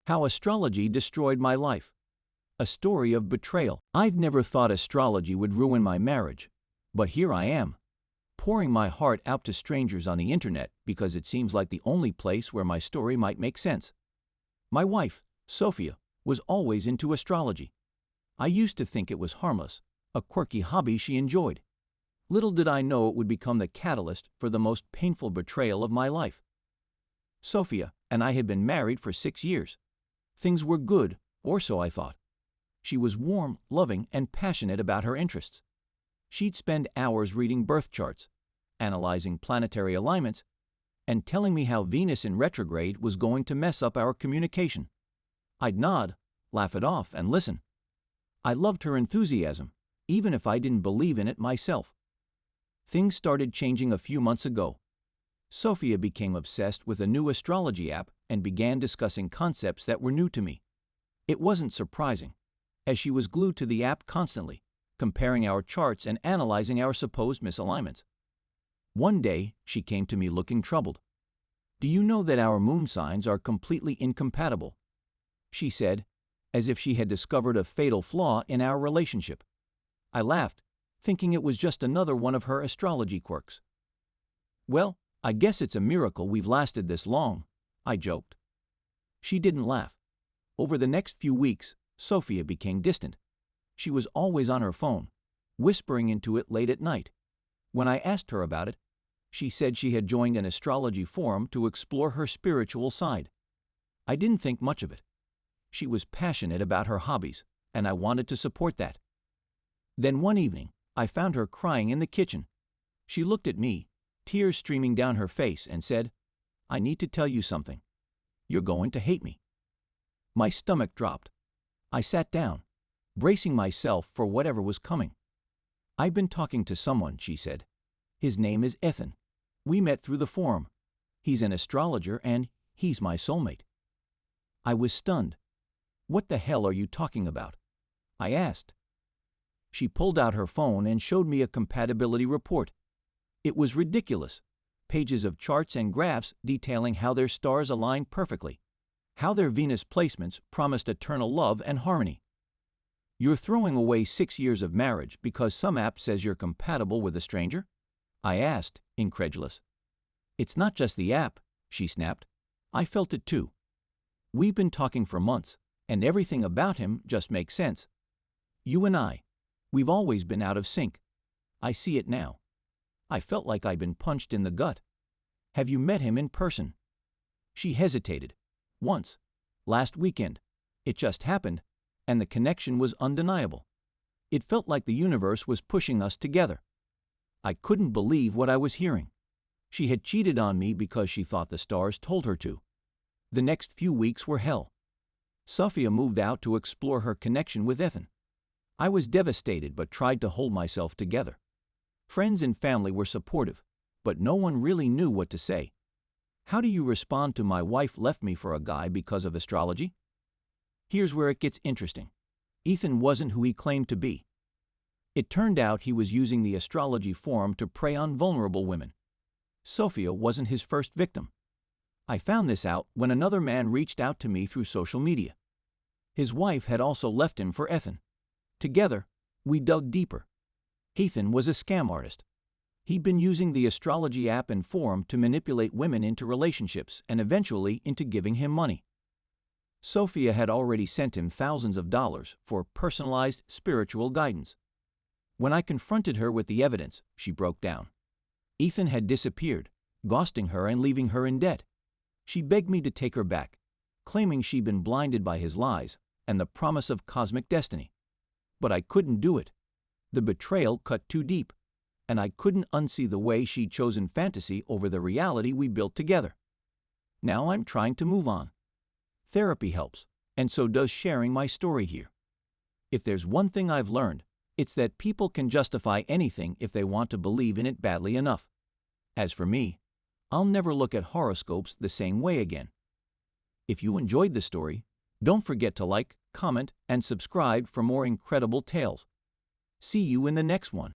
How Astrology Destroyed My Life. A story of betrayal. I've never thought astrology would ruin my marriage, but here I am, pouring my heart out to strangers on the internet because it seems like the only place where my story might make sense. My wife, Sophia, was always into astrology. I used to think it was harmless, a quirky hobby she enjoyed. Little did I know it would become the catalyst for the most painful betrayal of my life. Sophia and I had been married for 6 years. Things were good, or so I thought. She was warm, loving, and passionate about her interests. She'd spend hours reading birth charts, analyzing planetary alignments, and telling me how Venus in retrograde was going to mess up our communication. I'd nod, laugh it off, and listen. I loved her enthusiasm, even if I didn't believe in it myself. Things started changing a few months ago. Sophia became obsessed with a new astrology app and began discussing concepts that were new to me. It wasn't surprising, as she was glued to the app constantly, comparing our charts and analyzing our supposed misalignments. One day, she came to me looking troubled. "Do you know that our moon signs are completely incompatible?" she said, as if she had discovered a fatal flaw in our relationship. I laughed, thinking it was just another one of her astrology quirks. "Well, I guess it's a miracle we've lasted this long," I joked. She didn't laugh. Over the next few weeks, Sophia became distant. She was always on her phone, whispering into it late at night. When I asked her about it, she said she had joined an astrology forum to explore her spiritual side. I didn't think much of it. She was passionate about her hobbies, and I wanted to support that. Then one evening, I found her crying in the kitchen. She looked at me, tears streaming down her face, and said, "I need to tell you something. You're going to hate me." My stomach dropped. I sat down, bracing myself for whatever was coming. "I've been talking to someone," she said. "His name is Ethan. We met through the forum. He's an astrologer, and he's my soulmate." I was stunned. "What the hell are you talking about?" I asked. She pulled out her phone and showed me a compatibility report. It was ridiculous. Pages of charts and graphs detailing how their stars aligned perfectly, how their Venus placements promised eternal love and harmony. "You're throwing away 6 years of marriage because some app says you're compatible with a stranger?" I asked, incredulous. "It's not just the app," she snapped. "I felt it too. We've been talking for months, and everything about him just makes sense. You and I, we've always been out of sync. I see it now." I felt like I'd been punched in the gut. "Have you met him in person?" She hesitated. "Once. Last weekend. It just happened, and the connection was undeniable. It felt like the universe was pushing us together." I couldn't believe what I was hearing. She had cheated on me because she thought the stars told her to. The next few weeks were hell. Sophia moved out to explore her connection with Ethan. I was devastated but tried to hold myself together. Friends and family were supportive, but no one really knew what to say. How do you respond to "my wife left me for a guy because of astrology"? Here's where it gets interesting. Ethan wasn't who he claimed to be. It turned out he was using the astrology forum to prey on vulnerable women. Sophia wasn't his first victim. I found this out when another man reached out to me through social media. His wife had also left him for Ethan. Together, we dug deeper. Ethan was a scam artist. He'd been using the astrology app and forum to manipulate women into relationships and eventually into giving him money. Sophia had already sent him thousands of dollars for personalized spiritual guidance. When I confronted her with the evidence, she broke down. Ethan had disappeared, ghosting her and leaving her in debt. She begged me to take her back, claiming she'd been blinded by his lies and the promise of cosmic destiny. But I couldn't do it. The betrayal cut too deep, and I couldn't unsee the way she'd chosen fantasy over the reality we built together. Now I'm trying to move on. Therapy helps, and so does sharing my story here. If there's one thing I've learned, it's that people can justify anything if they want to believe in it badly enough. As for me, I'll never look at horoscopes the same way again. If you enjoyed the story, don't forget to like, comment, and subscribe for more incredible tales. See you in the next one.